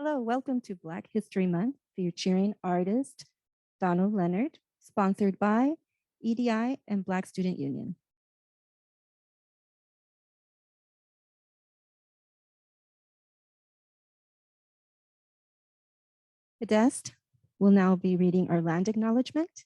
Hello, welcome to Black History Month featuring artist Donald Leonard, sponsored by EDI and Black Student Union. Podest will now be reading our land acknowledgement.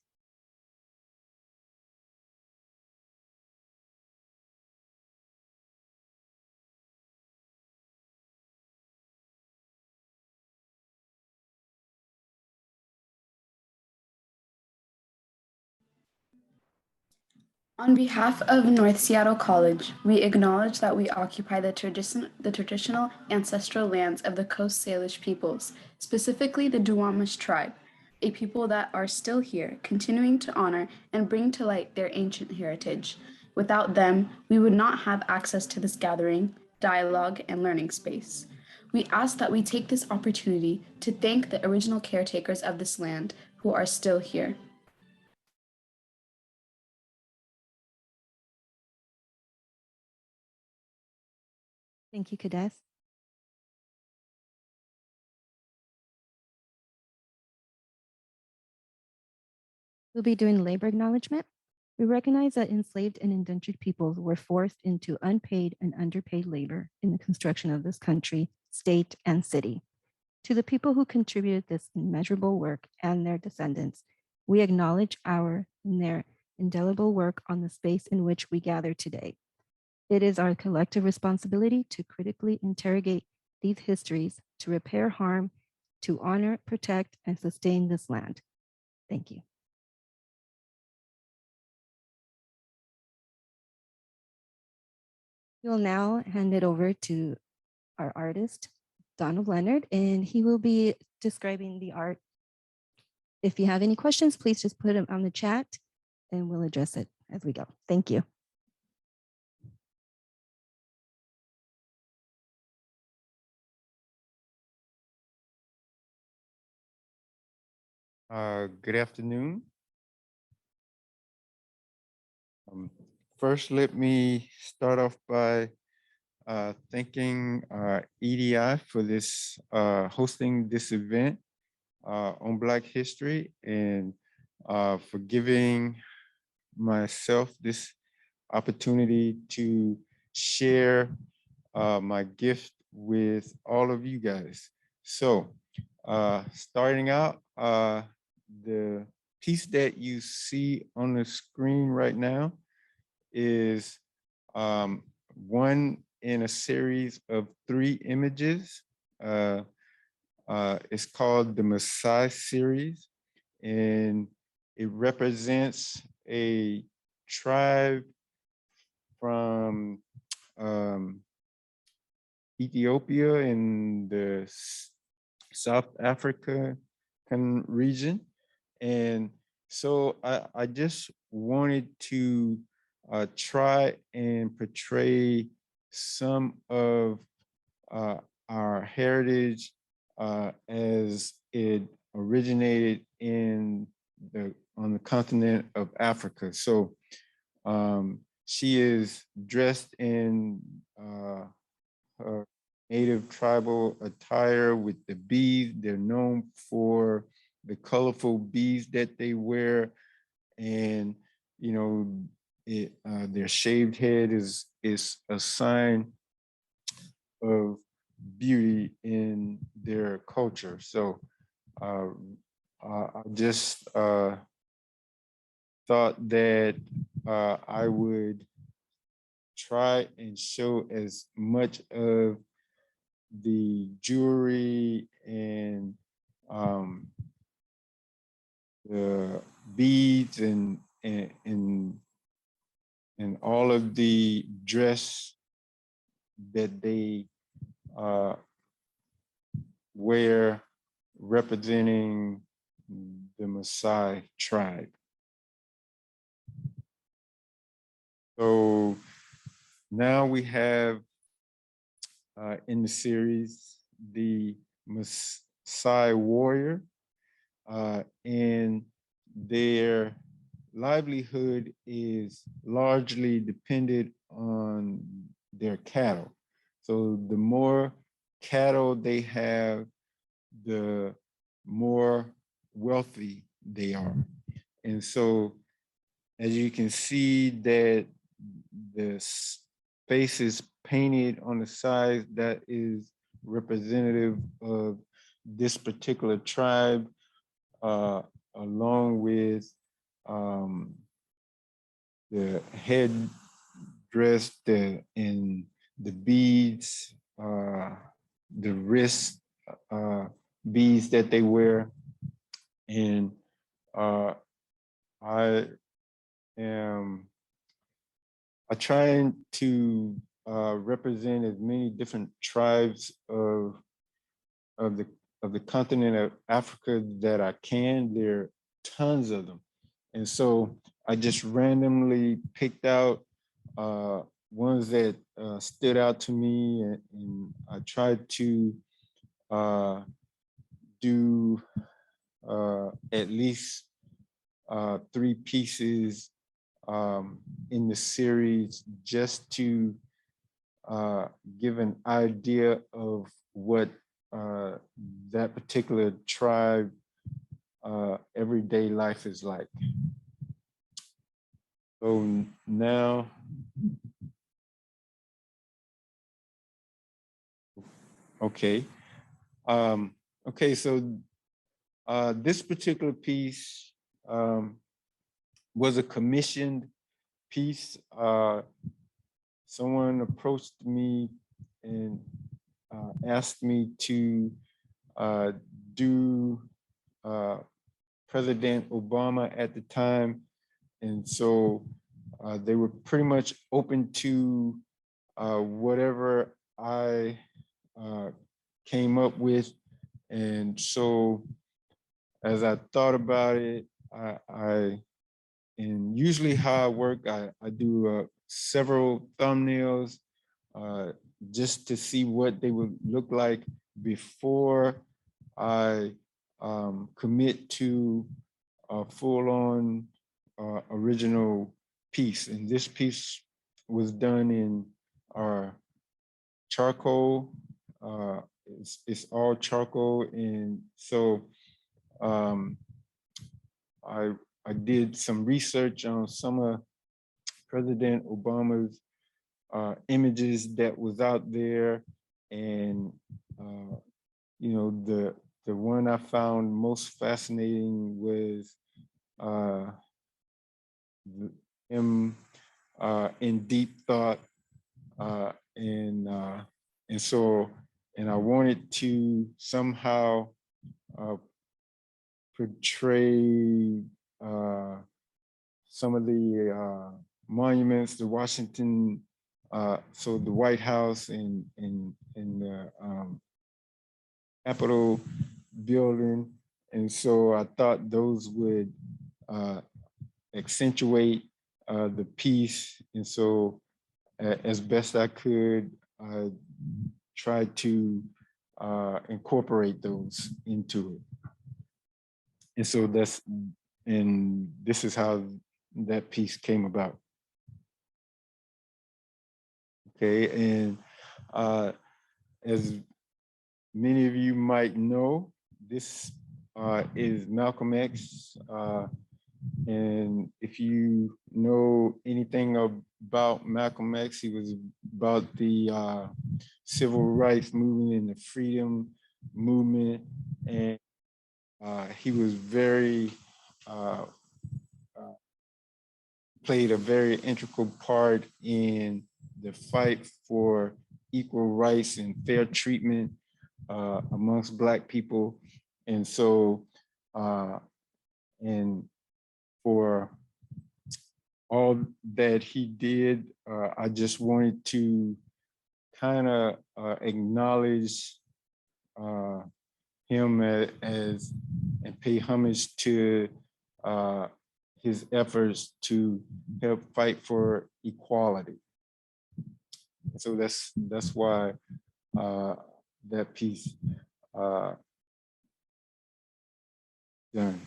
On behalf of North Seattle College, we acknowledge that we occupy the traditional ancestral lands of the Coast Salish peoples, specifically the Duwamish tribe, a people that are still here, continuing to honor and bring to light their ancient heritage. Without them, we would not have access to this gathering, dialogue, and learning space. We ask that we take this opportunity to thank the original caretakers of this land who are still here. Thank you, Cadet. We'll be doing labor acknowledgement. We recognize that enslaved and indentured peoples were forced into unpaid and underpaid labor in the construction of this country, state, and city. To the people who contributed this immeasurable work and their descendants, we acknowledge our and their indelible work on the space in which we gather today. It is our collective responsibility to critically interrogate these histories, to repair harm, to honor, protect, and sustain this land. Thank you. We'll now hand it over to our artist, Donald Leonard, and he will be describing the art. If you have any questions, please just put them on the chat and we'll address it as we go. Thank you. Good afternoon. First, let me start off by thanking EDI for this hosting this event on Black history and for giving myself this opportunity to share my gift with all of you guys. So starting out, the piece that you see on the screen right now is one in a series of 3 images. It's called the Maasai series, and it represents a tribe from Ethiopia in the South Africa region. And so I just wanted to try and portray some of our heritage as it originated on the continent of Africa. So she is dressed in her native tribal attire with the beads. They're known for the colorful beads that they wear, and you know, their shaved head is a sign of beauty in their culture. So I just thought that I would try and show as much of the jewelry and the beads and all of the dress that they wear representing the Maasai tribe. So now we have in the series the Maasai warrior, and their livelihood is largely dependent on their cattle. So the more cattle they have, the more wealthy they are. And so, as you can see that the space is painted on the side, that is representative of this particular tribe, along with the head dress, and the beads, the wrist beads that they wear. And I am trying to represent as many different tribes of the continent of Africa that I can. There are tons of them. And so I just randomly picked out ones that stood out to me, and I tried to do at least 3 pieces in the series, just to give an idea of what that particular tribe everyday life is like. So now, okay. Okay, so this particular piece was a commissioned piece. Someone approached me and asked me to do President Obama at the time. And so they were pretty much open to whatever I came up with. And so as I thought about it, and usually how I work, I do several thumbnails just to see what they would look like before I commit to a full-on original piece. And this piece was done in our charcoal. It's all charcoal, and so I did some research on some of President Obama's images that was out there, and you know, the one I found most fascinating was him in deep thought, and so I wanted to somehow portray some of the monuments, the Washington, so the White House and the Capitol building. And so I thought those would accentuate the piece. And so as best I could, I tried to incorporate those into it. And so this is how that piece came about. Okay, and as many of you might know, this is Malcolm X. And if you know anything about Malcolm X, he was about the civil rights movement and the freedom movement. And he was very, played a very integral part in the fight for equal rights and fair treatment amongst Black people. And so, and for all that he did, I just wanted to kind of acknowledge him as and pay homage to his efforts to help fight for equality. So that's why that piece done.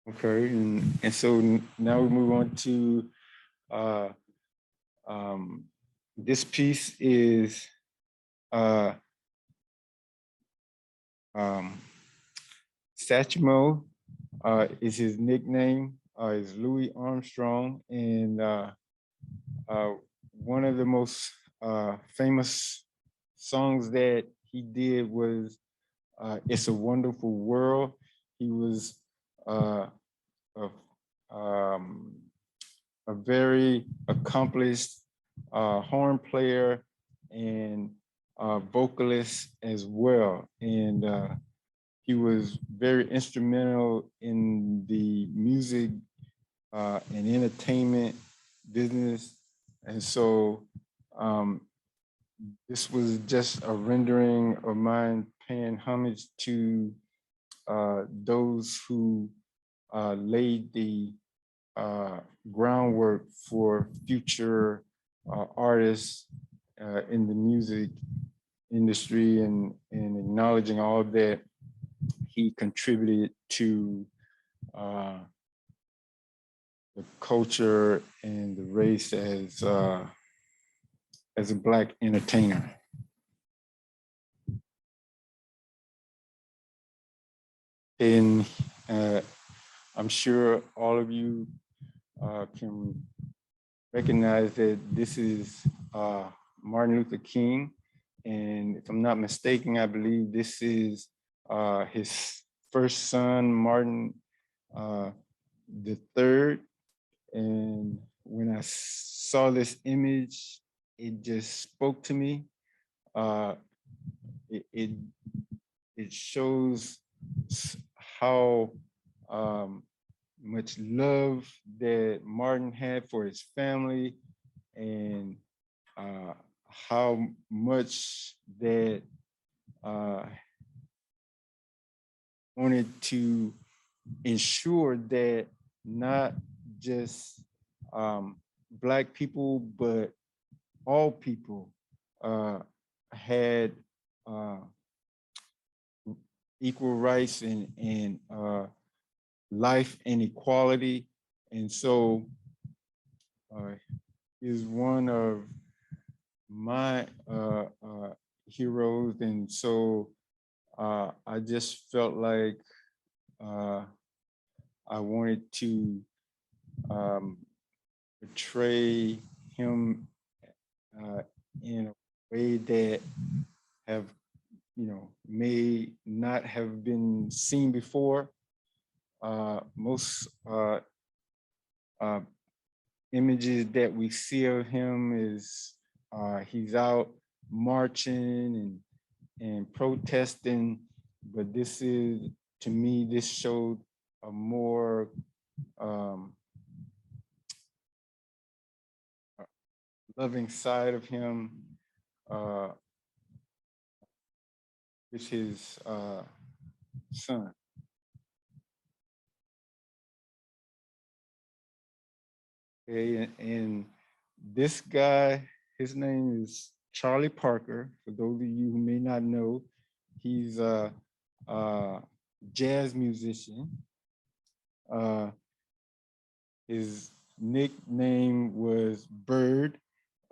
Okay, and so now we move on to this piece is uh, Satchmo is his nickname. Is Louis Armstrong, and one of the most famous songs that he did was "It's a Wonderful World." He was a, um, a very accomplished horn player and vocalist as well, and he was very instrumental in the music and entertainment business. And so this was just a rendering of mine paying homage to those who laid the groundwork for future artists in the music industry, and acknowledging all that he contributed to the culture and the race as a Black entertainer. And I'm sure all of you can recognize that this is Martin Luther King. And if I'm not mistaken, I believe this is his first son, Martin the third. And when I saw this image, it just spoke to me. It shows how much love that Martin had for his family, and how much that wanted to ensure that not just Black people, but all people had equal rights and life and equality. And so is one of my heroes. And so I just felt like I wanted to portray him in a way that have, may not have been seen before. Most images that we see of him is he's out marching and protesting, but this is, to me, this showed a more loving side of him, with his son. Okay, and this guy, his name is Charlie Parker. For those of you who may not know, he's a jazz musician. His nickname was Bird,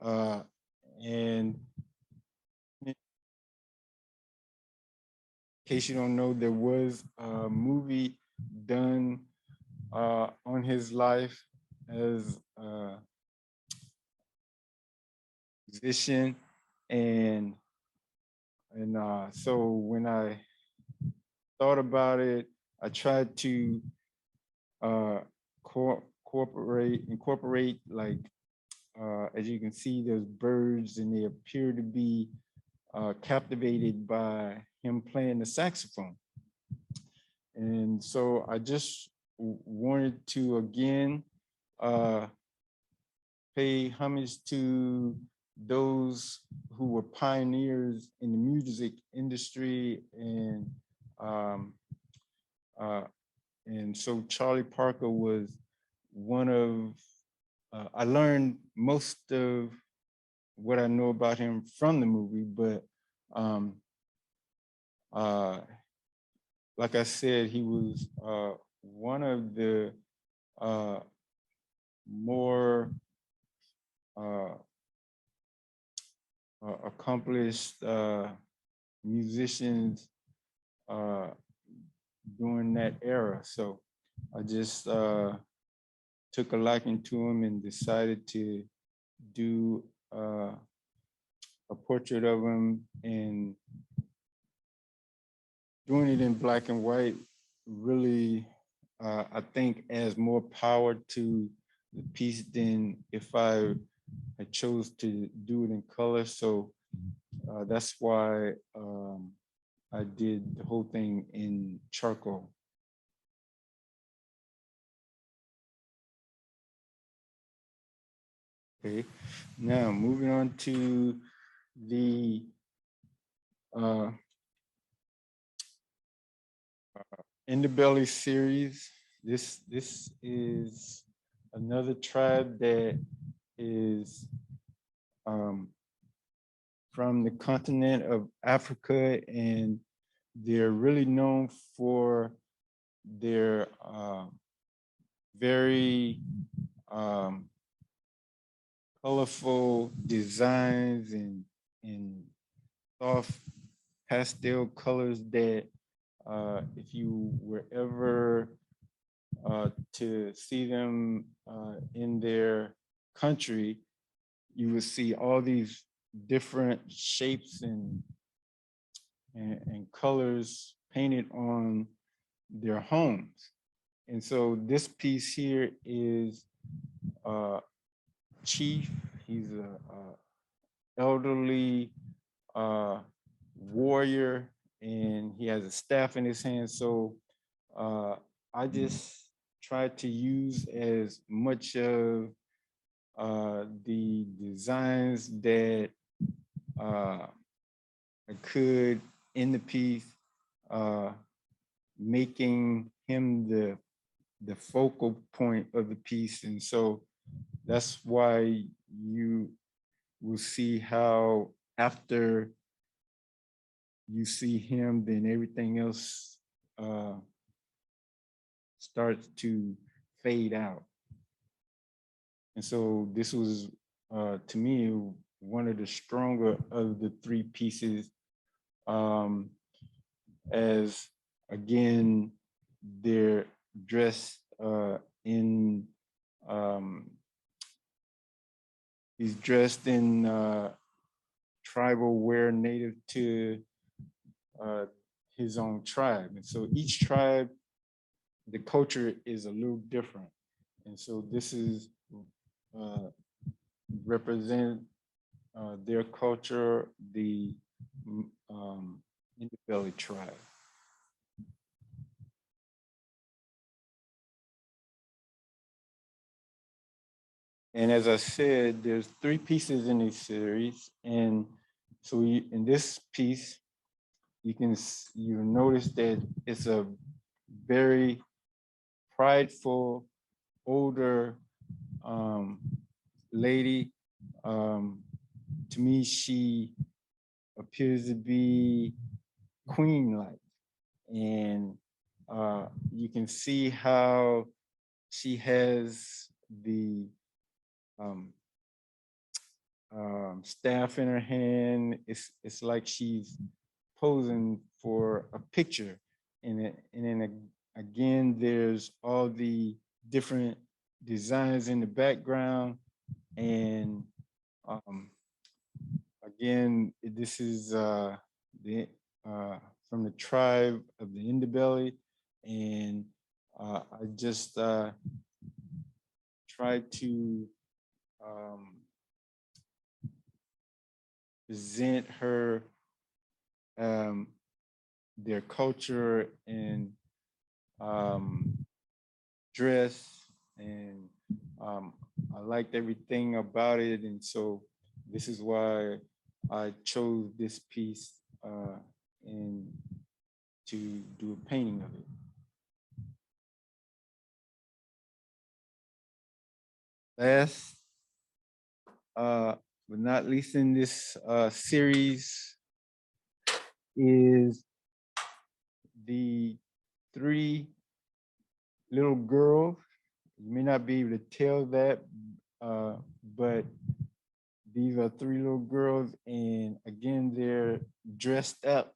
and in case you don't know, there was a movie done on his life as a musician, and so when I thought about it, I tried to incorporate, like, as you can see, there's birds, and they appear to be captivated by him playing the saxophone. And so I just wanted to, again, pay homage to those who were pioneers in the music industry, and so Charlie Parker was one of, I learned most of what I know about him from the movie, but like I said, he was one of the more accomplished musicians during that era. So I just took a liking to him and decided to do a portrait of him, and doing it in black and white really, I think, adds more power to the piece than if I had chose to do it in color. So that's why I did the whole thing in charcoal. Okay, now moving on to the In the Belly series. This is another tribe that is from the continent of Africa, and they're really known for their very colorful designs and soft pastel colors that if you were ever to see them in their country, you would see all these different shapes and colors painted on their homes. And so this piece here is Chief. He's a elderly warrior, and he has a staff in his hand. So I just tried to use as much of the designs that I could in the piece, making him the focal point of the piece. And so that's why you will see how after you see him, then everything else starts to fade out. And so this was, to me, one of the stronger of the three pieces, as again, they're dressed in, he's dressed in tribal wear native to his own tribe. And so each tribe, the culture is a little different. And so this is represent their culture, the Indabelly tribe. And as I said, there's three pieces in this series. And so in this piece, you notice that it's a very prideful, older lady. To me, she appears to be queen-like. And you can see how she has the staff in her hand. It's like she's posing for a picture. And then again, there's all the different designs in the background. And again, this is from the tribe of the Indabelly. And I just tried to present her their culture and dress, and I liked everything about it, and so this is why I chose this piece and to do a painting of it. Last but not least in this series is the three little girls. You may not be able to tell that, but these are three little girls, and again, they're dressed up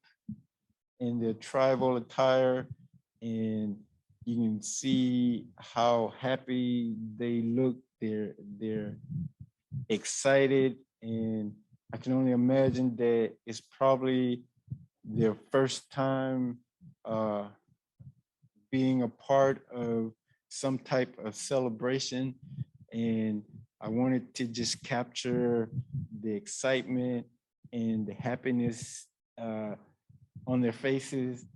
in their tribal attire, and you can see how happy they look. They're excited, and I can only imagine that it's probably their first time being a part of some type of celebration. And I wanted to just capture the excitement and the happiness on their faces.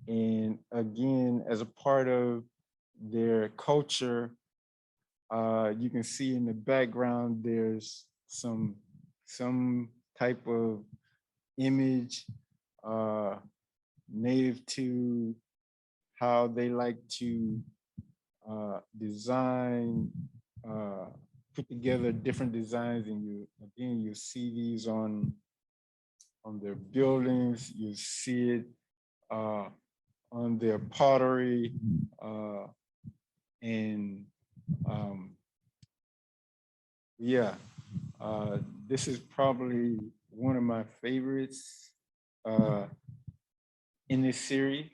And again, as a part of their culture, you can see in the background, there's some type of image native to how they like to design, put together different designs, and you see these on their buildings. You see it on their pottery, and yeah, this is probably one of my favorites in this series,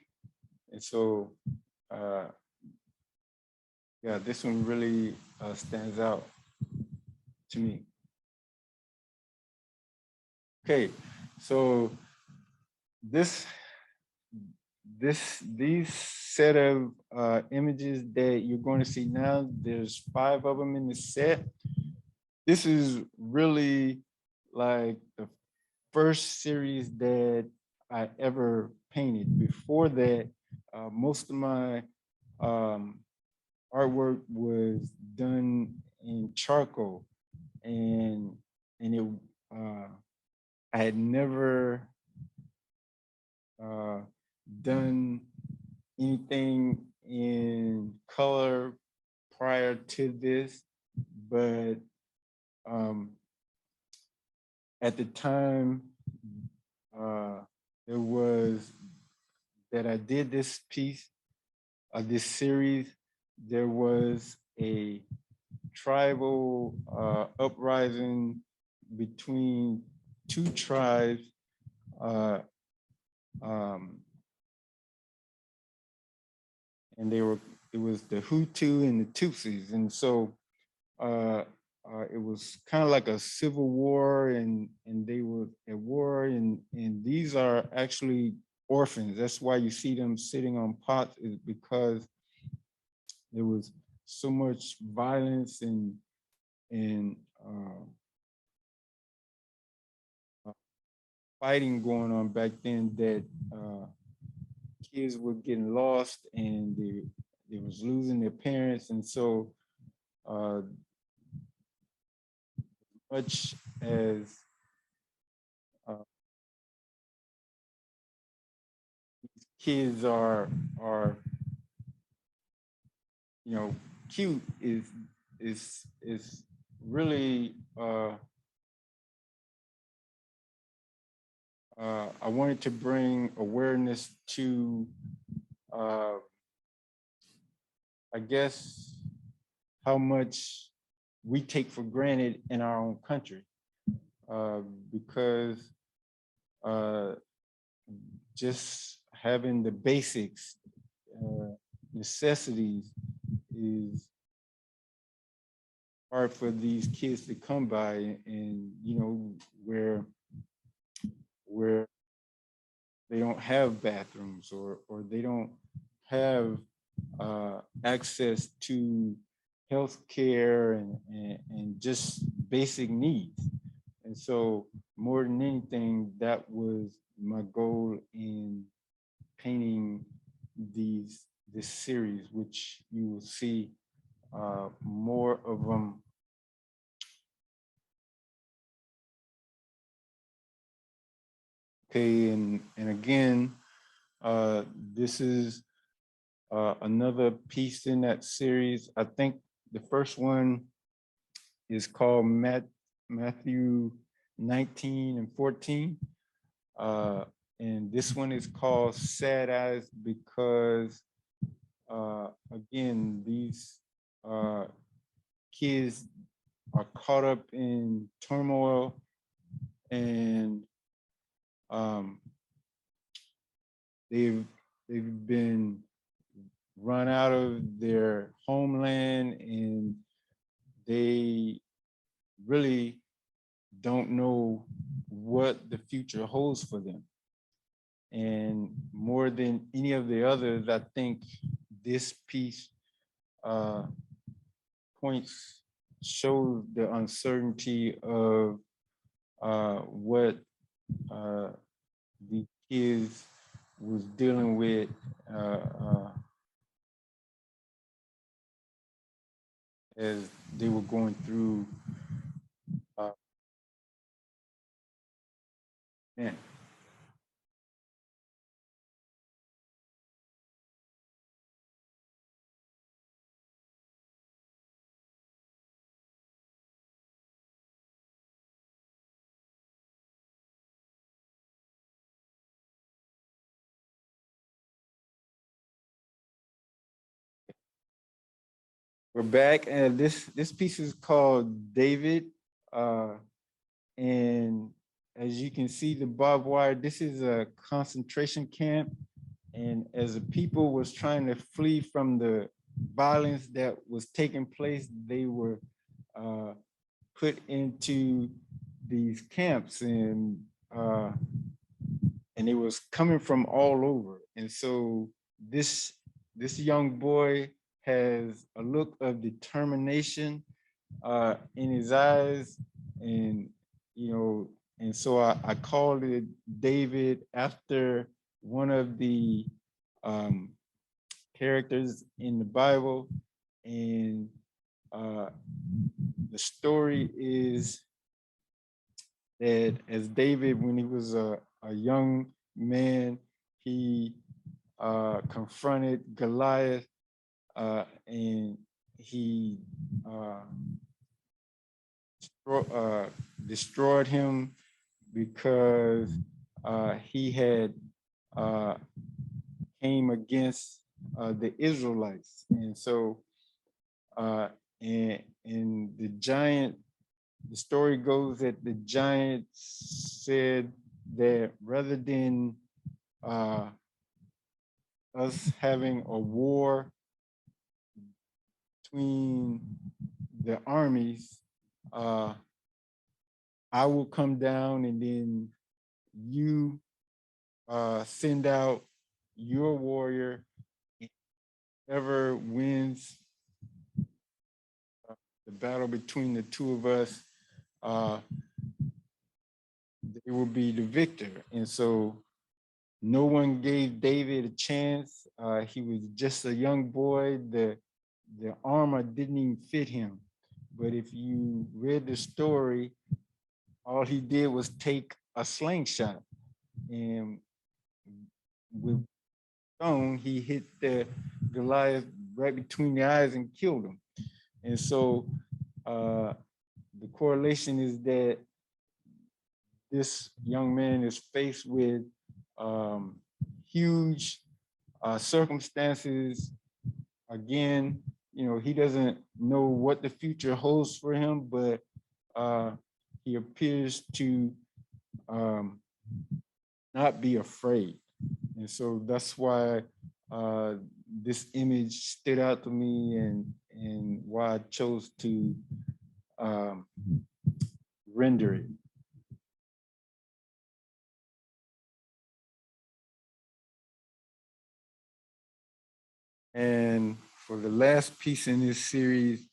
and so yeah, this one really stands out to me. Okay, so these set of images that you're going to see now, there's 5 of them in the set. This is really like the first series that I ever painted. Before that, most of my artwork was done in charcoal, and it I had never done anything in color prior to this, but at the time there was that I did this piece, this series, there was a tribal uprising between 2 tribes, and it was the Hutu and the Tutsis, and so it was kind of like a civil war, and they were at war, and these are actually orphans. That's why you see them sitting on pots, is because there was so much violence and fighting going on back then, that kids were getting lost, and they was losing their parents, and so much as kids are cute, is really I wanted to bring awareness to I guess how much we take for granted in our own country, because just having the basics, necessities, is hard for these kids to come by, and where they don't have bathrooms, or they don't have access to health care and just basic needs. And so more than anything, that was my goal in painting this series, which you will see more of them. Okay, and again, this is another piece in that series. I think the first one is called Matthew 19 and 14. And this one is called Sad Eyes, because again, these kids are caught up in turmoil and um, they've been run out of their homeland and they really don't know what the future holds for them. And more than any of the others, I think this piece shows the uncertainty of what the kids was dealing with as they were going through. Man. We're back, and this piece is called David, and as you can see, the barbed wire. This is a concentration camp, and as the people was trying to flee from the violence that was taking place, they were put into these camps, and it was coming from all over. And so this young boy has a look of determination in his eyes, and and so I called it David after one of the characters in the Bible, and the story is that as David, when he was a young man, he confronted Goliath and he destroyed him because he had came against the Israelites. And so, and the story goes that the giant said that rather than us having a war between the armies, I will come down and then you send out your warrior. Whoever wins the battle between the two of us, they will be the victor. And so no one gave David a chance. He was just a young boy. The armor didn't even fit him. But if you read the story, all he did was take a slingshot, and with stone, he hit the Goliath right between the eyes and killed him. And so the correlation is that this young man is faced with huge circumstances. Again, he doesn't know what the future holds for him, but he appears to not be afraid. And so that's why this image stood out to me, and why I chose to render it. And for the last piece in this series,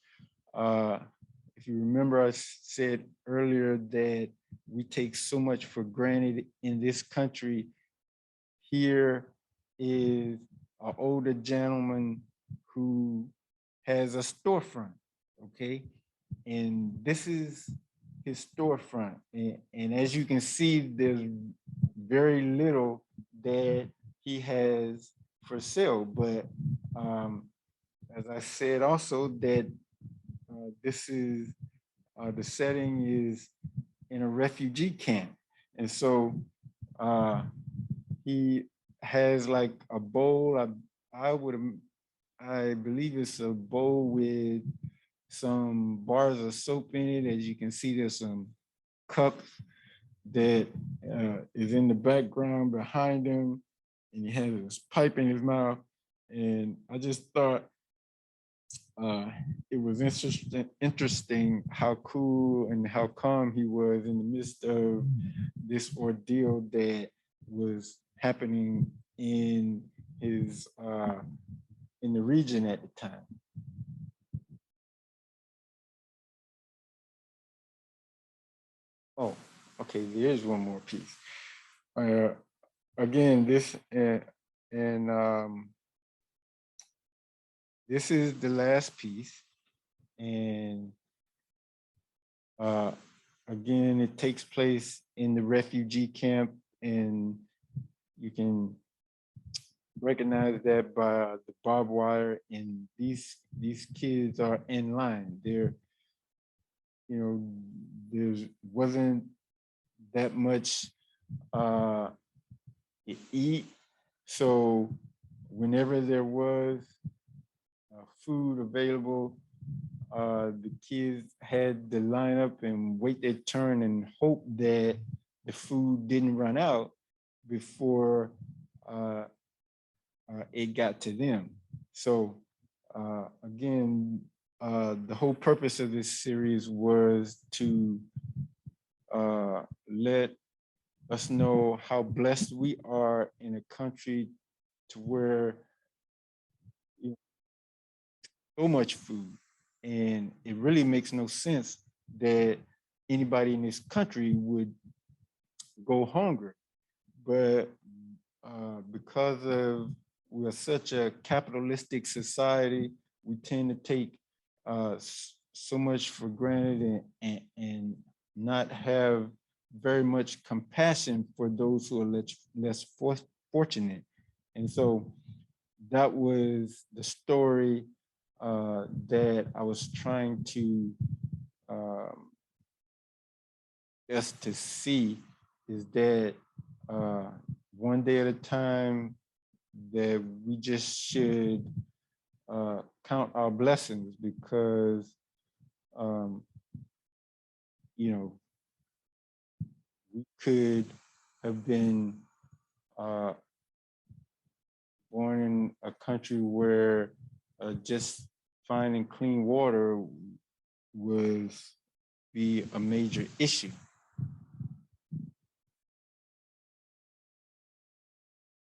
if you remember, I said earlier that we take so much for granted in this country. Here is an older gentleman who has a storefront, okay? And this is his storefront. And as you can see, there's very little that he has for sale. But as I said also, that this is, the setting is in a refugee camp. And so he has like a bowl. I believe it's a bowl with some bars of soap in it. As you can see, there's some cups that is in the background behind him, and he has his pipe in his mouth. And I just thought it was interesting how cool and how calm he was in the midst of this ordeal that was happening in his in the region at the time. Oh, okay, there's one more piece. Again, this this is the last piece, and again, it takes place in the refugee camp, and you can recognize that by the barbed wire. And these kids are in line. They're, you know, there wasn't that much to eat, so whenever there was food available, the kids had to line up and wait their turn and hope that the food didn't run out before it got to them. So again, the whole purpose of this series was to let us know how blessed we are in a country to where so much food, and it really makes no sense that anybody in this country would go hungry. But because of we're such a capitalistic society, we tend to take so much for granted and not have very much compassion for those who are less fortunate. And so that was the story that I was trying to us to see, is that one day at a time, that we just should count our blessings, because you know, we could have been born in a country where just finding clean water was be a major issue.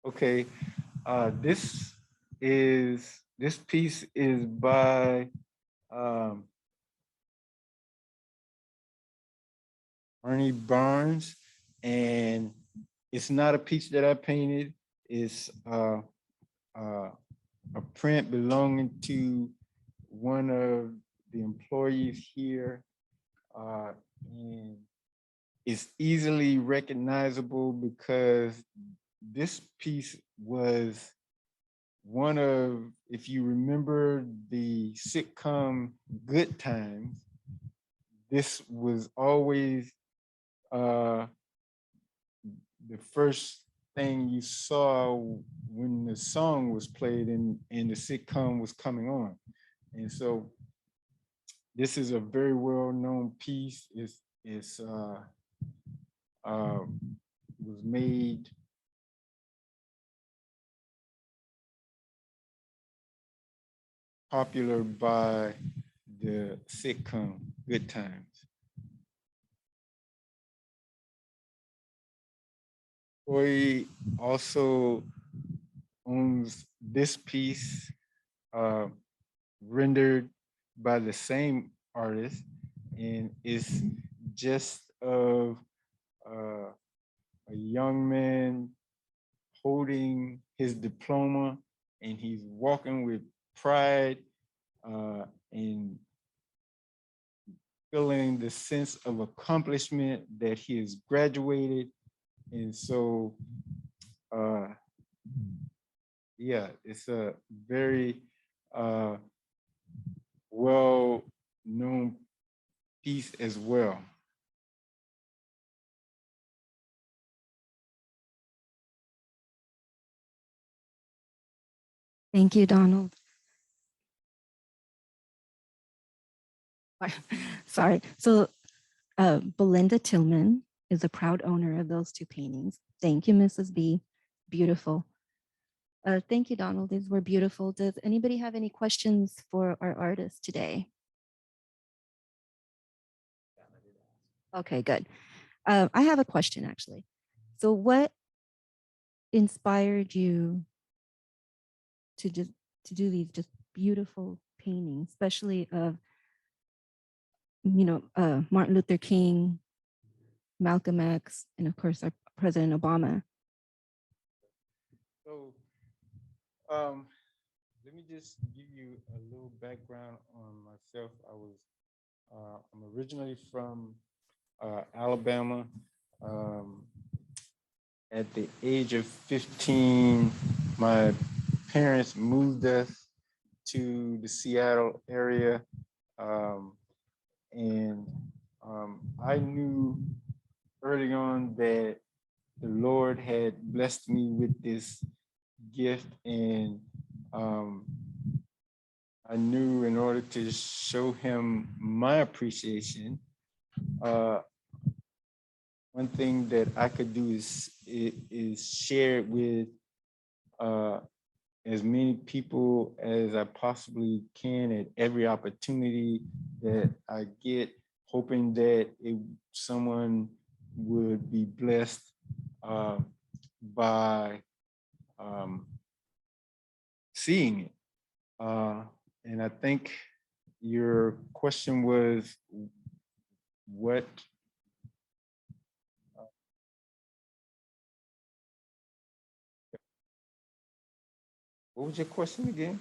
Okay, this piece is by Ernie Barnes, and it's not a piece that I painted. It's a print belonging to one of the employees here, and it's easily recognizable because this piece was one of, if you remember the sitcom Good Times, this was always the first thing you saw when the song was played and the sitcom was coming on. And so this is a very well-known piece. It's was made popular by the sitcom Good Times. Corey also owns this piece, rendered by the same artist, and it's just of a young man holding his diploma, and he's walking with pride and feeling the sense of accomplishment that he has graduated. And so, yeah, it's a very well-known piece as well. Thank you, Donald. Sorry. So Belinda Tillman is a proud owner of those two paintings. Thank you, Mrs. B. Beautiful. Thank you, Donald. These were beautiful. Does anybody have any questions for our artist today? Okay, good. I have a question actually. So what inspired you to do these just beautiful paintings, especially of, Martin Luther King, Malcolm X, and of course our President Obama? So let me just give you a little background on myself. I'm originally from Alabama. At the age of 15, my parents moved us to the Seattle area. And I knew early on that the Lord had blessed me with this gift, and I knew in order to show him my appreciation, one thing that I could do is share it with as many people as I possibly can at every opportunity that I get, hoping that someone would be blessed by seeing it. And I think your question was what was your question again?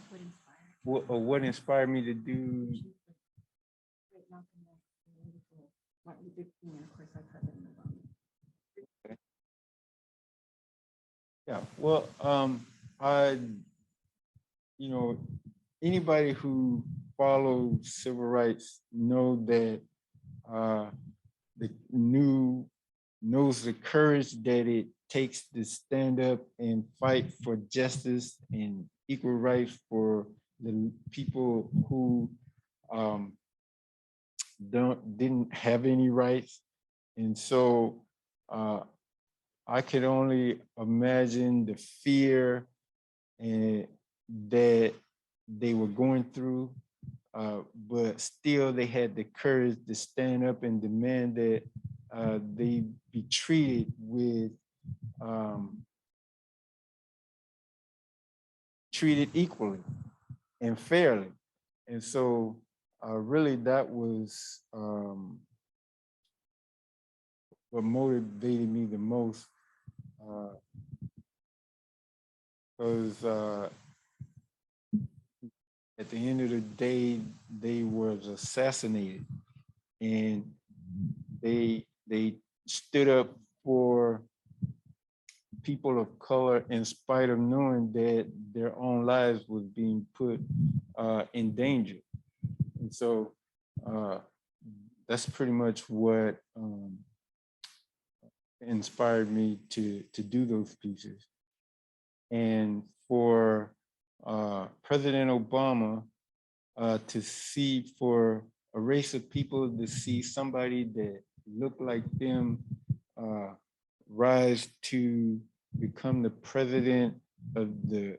What inspired me to do? Yeah, well, I, anybody who follows civil rights know that knows the courage that it takes to stand up and fight for justice and equal rights for the people who didn't have any rights. And so I could only imagine the fear that they were going through, but still they had the courage to stand up and demand that they be treated treated equally and fairly. And so really that was what motivated me the most, because at the end of the day, they was assassinated, and they stood up for people of color in spite of knowing that their own lives was being put in danger. And so that's pretty much what inspired me to do those pieces. And for President Obama to see, for a race of people to see somebody that looked like them rise to become the president of the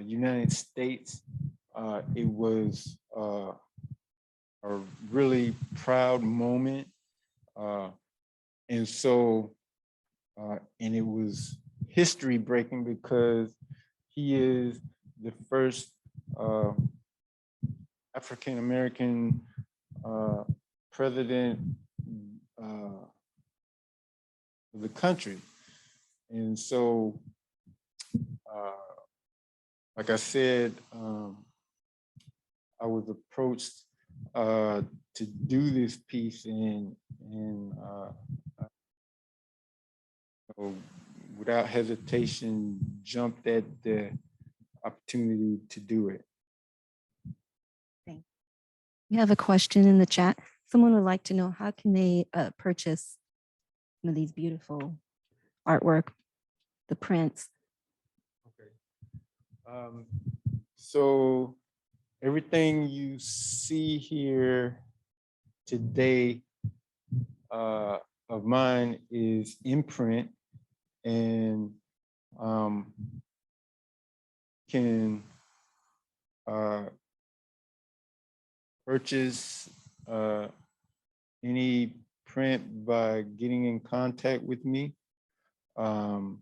United States, it was a really proud moment. And so, and it was history breaking because he is the first African-American president of the country. And so, like I said, I was approached to do this piece, and without hesitation, jumped at the opportunity to do it. Thank you. We have a question in the chat. Someone would like to know, how can they purchase some of these beautiful artwork, the prints? Okay. So everything you see here today of mine is in print and can purchase any print by getting in contact with me. I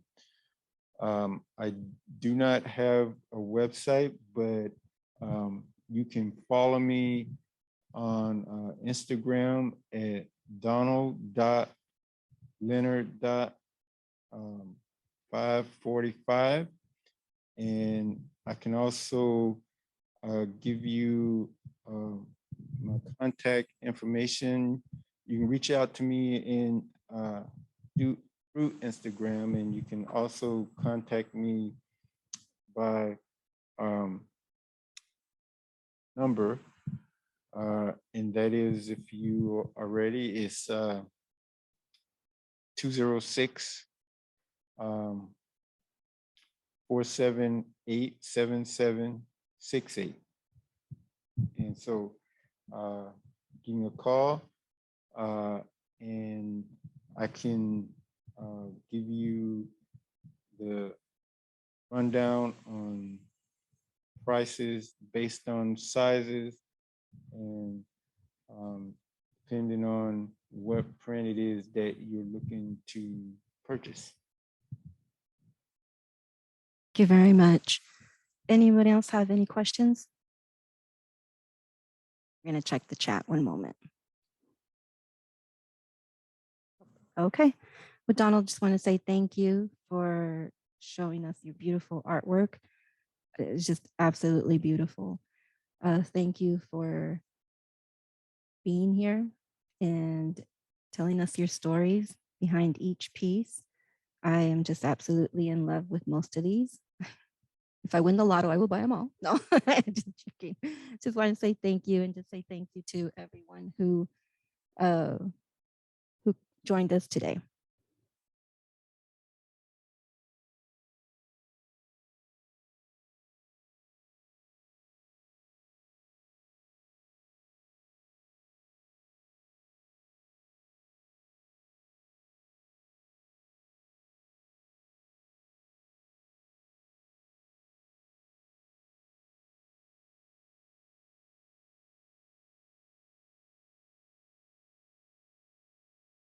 do not have a website, but you can follow me on Instagram at Donald.Leonard.545. And I can also give you my contact information. You can reach out to me in through Instagram, and you can also contact me by number, and that is, if you are ready, it's 206 478-7768. And so give me a call, and I can give you the rundown on prices based on sizes and depending on what print it is that you're looking to purchase. Thank you very much. Anybody else have any questions? I'm going to check the chat one moment. Okay. Well, Donald, just want to say thank you for showing us your beautiful artwork. It's just absolutely beautiful. Thank you for being here and telling us your stories behind each piece. I am just absolutely in love with most of these. If I win the lotto, I will buy them all. No, just joking. Just want to say thank you and just say thank you to everyone who joined us today.